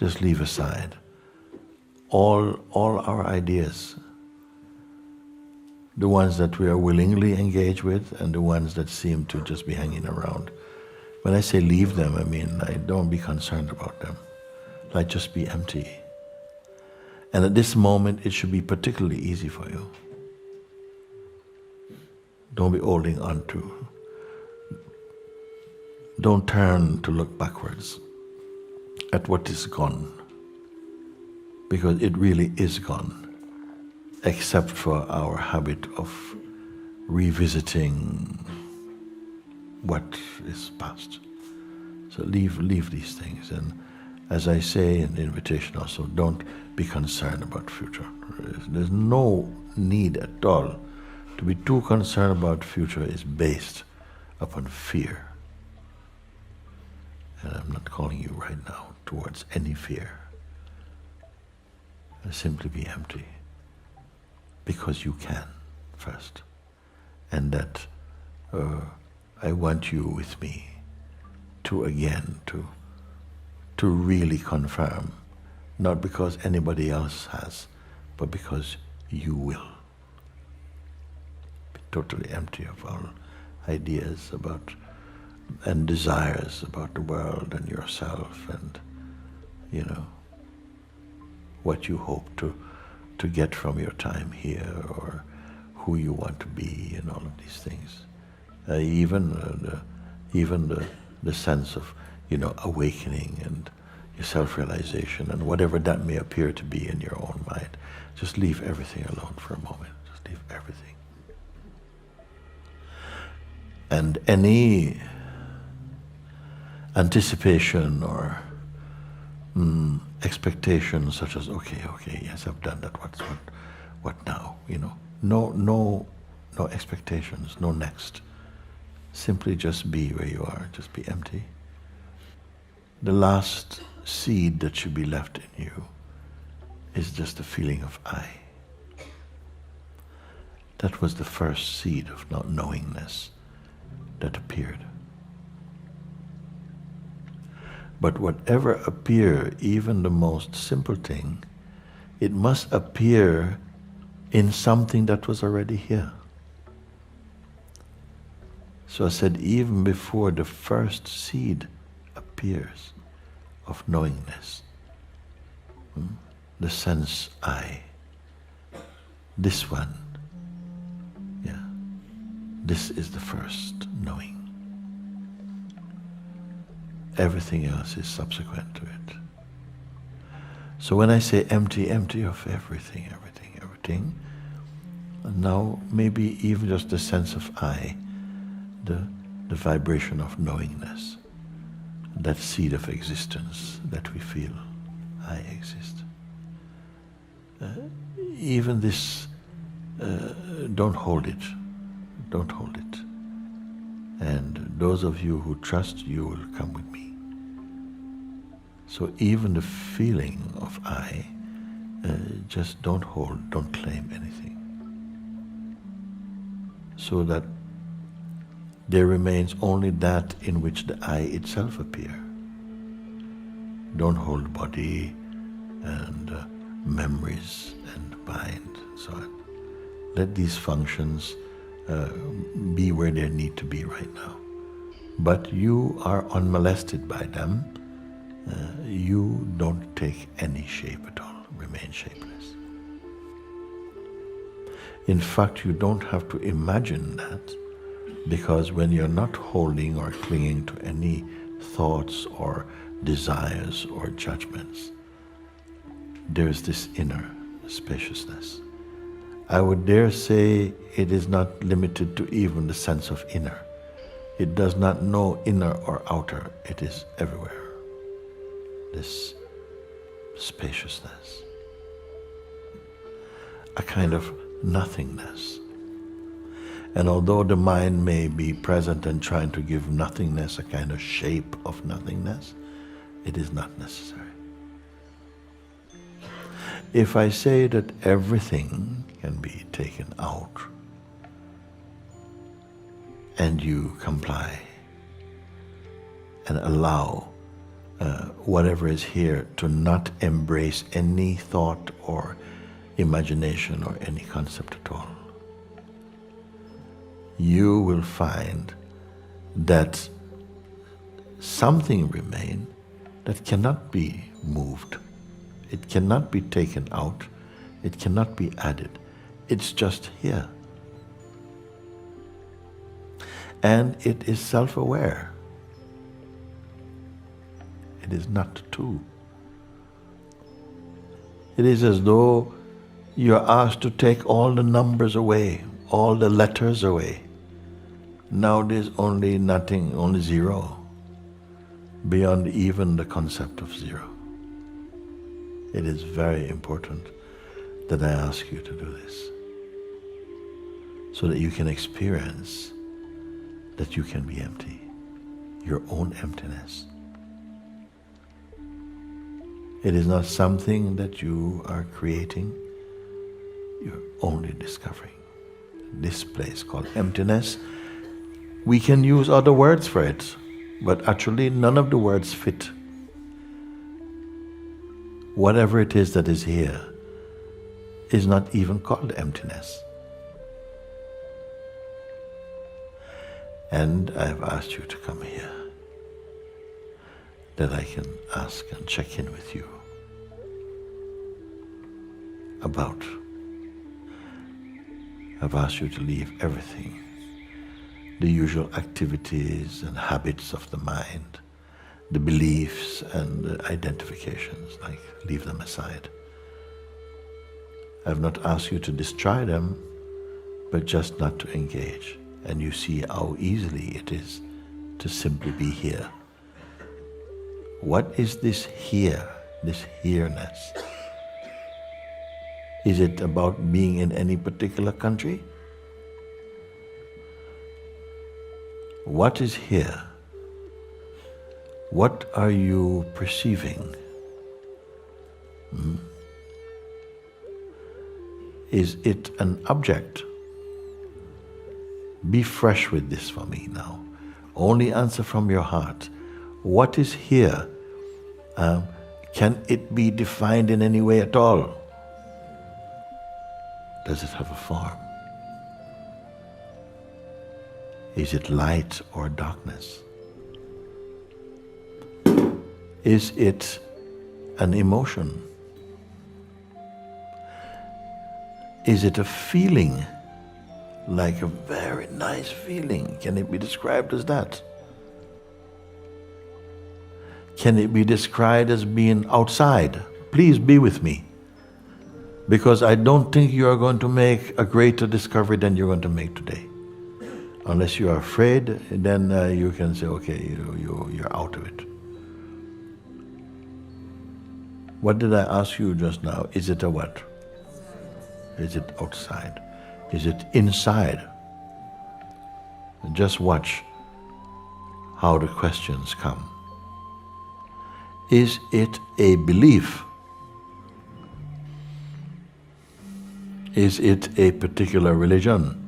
just leave aside all our ideas, the ones that we are willingly engaged with and the ones that seem to just be hanging around. When I say leave them, I mean, don't be concerned about them. Like, just be empty. And at this moment, it should be particularly easy for you. Don't be holding on to. Don't turn to look backwards at what is gone, because it really is gone, except for our habit of revisiting what is past. So leave these things. And as I say in the invitation also, don't be concerned about future. There's no need at all to be too concerned about future. Is based upon fear. And I'm not calling you right now towards any fear. Simply be empty. Because you can, first. And that I want you with me to really confirm, not because anybody else has, but because you will. Be totally empty of all ideas about and desires about the world and yourself and, what you hope to get from your time here or who you want to be and all of these things. Even the sense of, awakening and your self-realization and whatever that may appear to be in your own mind. Just leave everything alone for a moment. Just leave everything. And any anticipation or expectation such as, okay, yes, I've done that, what now? No expectations, no next. Simply just be where you are, just be empty. The last seed that should be left in you is just a feeling of I. That was the first seed of not knowingness that appeared. But whatever appear, even the most simple thing, it must appear in something that was already here. So I said, even before the first seed appears of knowingness, the sense I, this one, this is the first knowing. Everything else is subsequent to it. So when I say empty of everything, and now maybe even just the sense of I, the vibration of knowingness, that seed of existence that we feel, I exist. Even this, don't hold it. And those of you who trust, you will come with me. So even the feeling of I, just don't hold, don't claim anything. So that there remains only that in which the I itself appear. Don't hold body and memories and mind and so on. Let these functions be where they need to be right now. But you are unmolested by them. You don't take any shape at all. Remain shapeless. In fact, you don't have to imagine that, because when you're not holding or clinging to any thoughts or desires or judgments, there's this inner spaciousness. I would dare say it is not limited to even the sense of inner. It does not know inner or outer. It is everywhere. This spaciousness. A kind of nothingness. And although the mind may be present and trying to give nothingness a kind of shape of nothingness, it is not necessary. If I say that everything can be taken out and you comply and allow whatever is here, to not embrace any thought or imagination or any concept at all, you will find that something remains that cannot be moved. It cannot be taken out. It cannot be added. It's just here. And it is self-aware. It is not two. It is as though you're asked to take all the numbers away, all the letters away. Now there's only nothing, only zero, beyond even the concept of zero. It is very important that I ask you to do this, so that you can experience that you can be empty, your own emptiness. It is not something that you are creating, you're only discovering. This place called emptiness, we can use other words for it, but actually none of the words fit. Whatever it is that is here is not even called emptiness. And I've asked you to come here, that I can ask and check in with you about. I've asked you to leave everything, the usual activities and habits of the mind, the beliefs and the identifications, like leave them aside. I've not asked you to destroy them, but just not to engage. And you see how easily it is to simply be here. What is this here, this here-ness? Is it about being in any particular country? What is here? What are you perceiving? Is it an object? Be fresh with this for me now. Only answer from your heart. What is here? Can it be defined in any way at all? Does it have a form? Is it light or darkness? Is it an emotion? Is it a feeling? Like a very nice feeling. Can it be described as that? Can it be described as being outside? Please be with me. Because I don't think you are going to make a greater discovery than you're going to make today. Unless you are afraid, then you can say, okay, you're out of it. What did I ask you just now? Is it a what? Is it outside? Is it inside? Just watch how the questions come. Is it a belief? Is it a particular religion?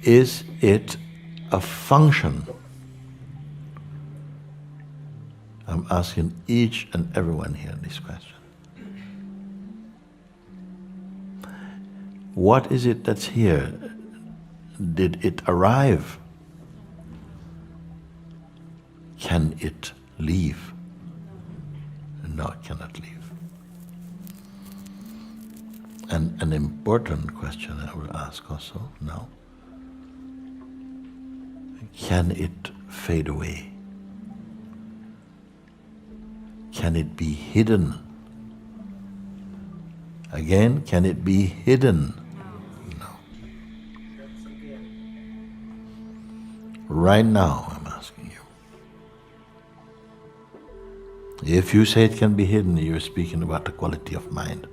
Is it a function? I'm asking each and everyone here this question. What is it that's here? Did it arrive? Can it leave? No, it cannot leave. And an important question I will ask also now. Can it fade away? Can it be hidden? Again, can it be hidden? No. Right now, I'm asking you. If you say it can be hidden, you're speaking about the quality of mind.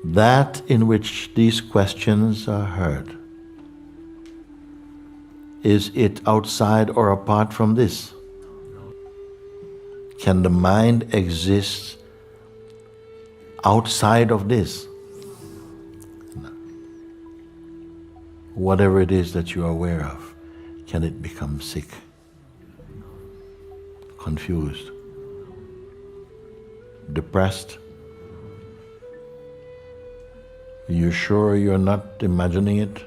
That in which these questions are heard, is it outside or apart from this? Can the mind exist outside of this? No. Whatever it is that you are aware of, can it become sick? confused, depressed? You sure you're not imagining it?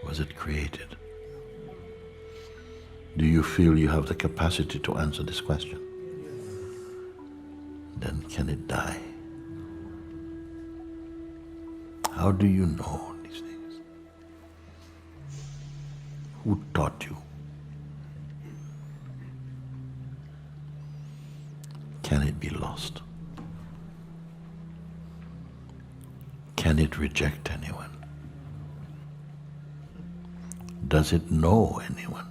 Was it created? Do you feel you have the capacity to answer this question? Then can it die? How do you know these things? Who taught you? Can it be lost? Can it reject anyone? Does it know anyone?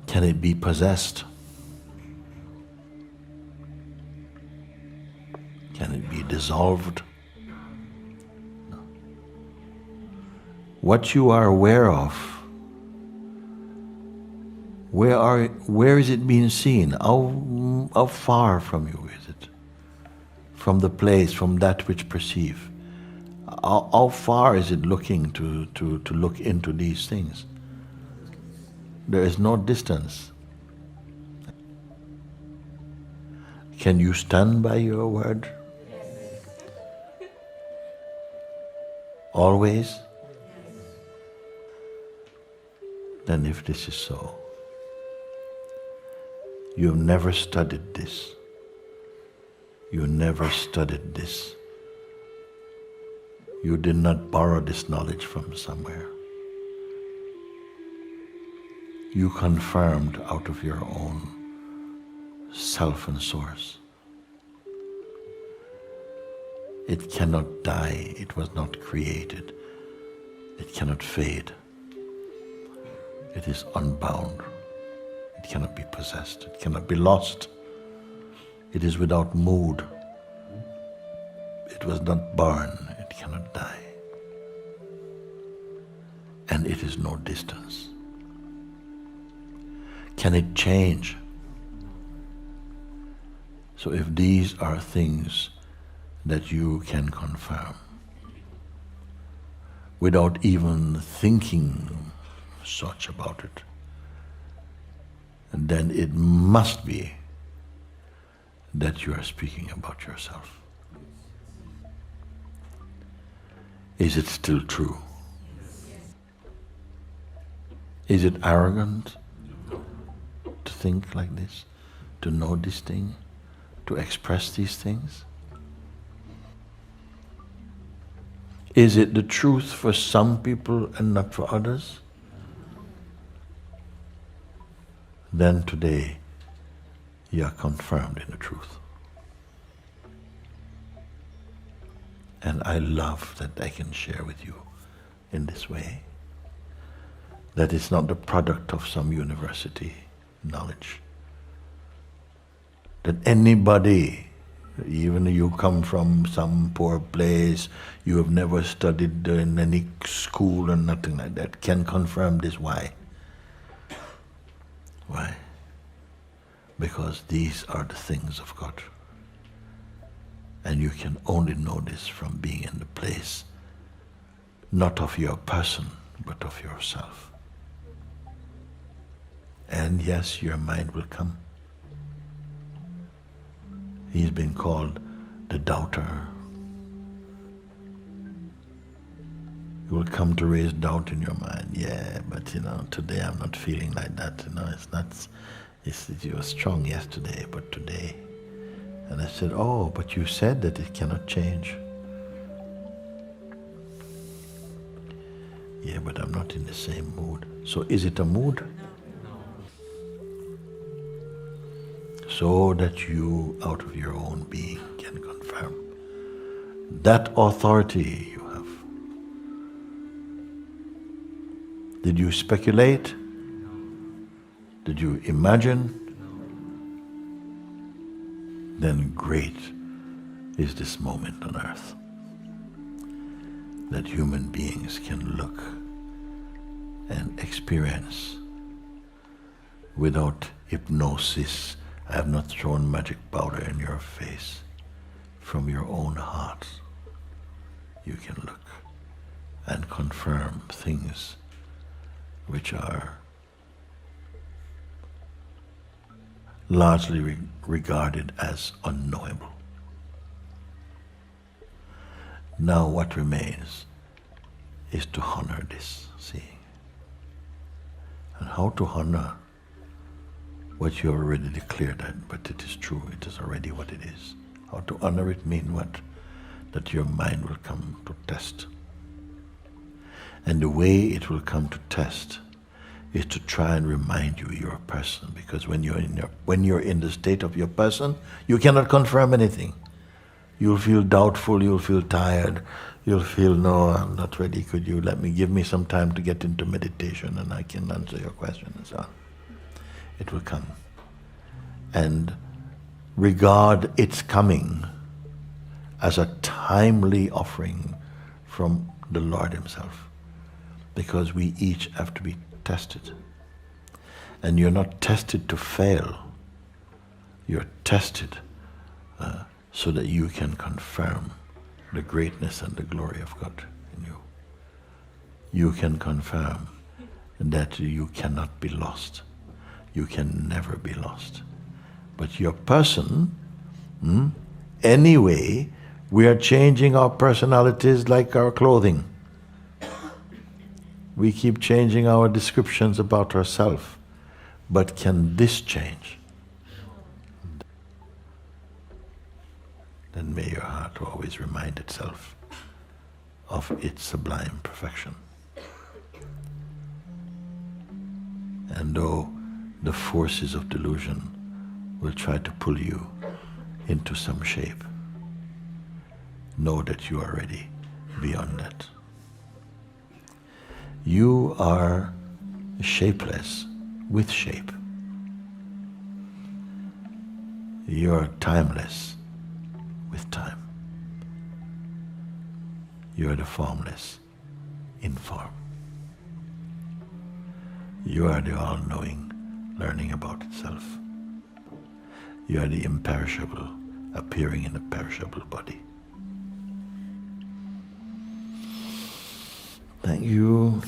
Can it be possessed? Can it be dissolved? No. What you are aware of, where is it being seen? How far from you is it? From the place, from that which perceive? How far is it looking to look into these things? There is no distance. Can you stand by your word? Always? Then if this is so, you've never studied this. You never studied this. You did not borrow this knowledge from somewhere. You confirmed out of your own self and source. It cannot die. It was not created. It cannot fade. It is unbound. It cannot be possessed. It cannot be lost. It is without mood. It was not born. It cannot die. And it is no distance. Can it change? So if these are things that you can confirm without even thinking such about it, then it must be that you are speaking about yourself. Is it still true? Is it arrogant to think like this, to know this thing, to express these things? Is it the truth for some people and not for others? Then today you are confirmed in the truth. And I love that I can share with you in this way. That it's not the product of some university knowledge. That anybody, even if you come from some poor place, you have never studied in any school or nothing like that, can confirm this. Why? Why? Because these are the things of God. And you can only know this from being in the place, not of your person, but of yourself. And yes, your mind will come. He's been called the doubter. He will come to raise doubt in your mind. Yeah, but today I'm not feeling like that. It's not. You were strong yesterday, but today. And I said, oh, but you said that it cannot change. Yeah, but I'm not in the same mood. So is it a mood? So that you, out of your own being, can confirm that authority you have. Did you speculate? Did you imagine? Then great is this moment on earth that human beings can look and experience without hypnosis. I have not thrown magic powder in your face. From your own heart, you can look and confirm things which are largely regarded as unknowable. Now what remains is to honor this seeing. And how to honor what you already declared that, but it is true, it is already what it is. How to honor it mean what? That your mind will come to test. And the way it will come to test is to try and remind you you're a person, because when you're in the state of your person, you cannot confirm anything. You'll feel doubtful, you'll feel tired, you'll feel, no, I'm not ready, could you give me some time to get into meditation and I can answer your question and so on. It will come. And regard its coming as a timely offering from the Lord Himself, because we each have to be tested. And you're not tested to fail. You're tested so that you can confirm the greatness and the glory of God in you. You can confirm that you cannot be lost. You can never be lost. But your person, anyway, we are changing our personalities like our clothing. We keep changing our descriptions about ourselves. But can this change? Then may your heart always remind itself of its sublime perfection. And though the forces of delusion will try to pull you into some shape, know that you are already beyond that. You are shapeless with shape. You are timeless with time. You are the formless in form. You are the all-knowing learning about itself. You are the imperishable appearing in a perishable body. Thank you.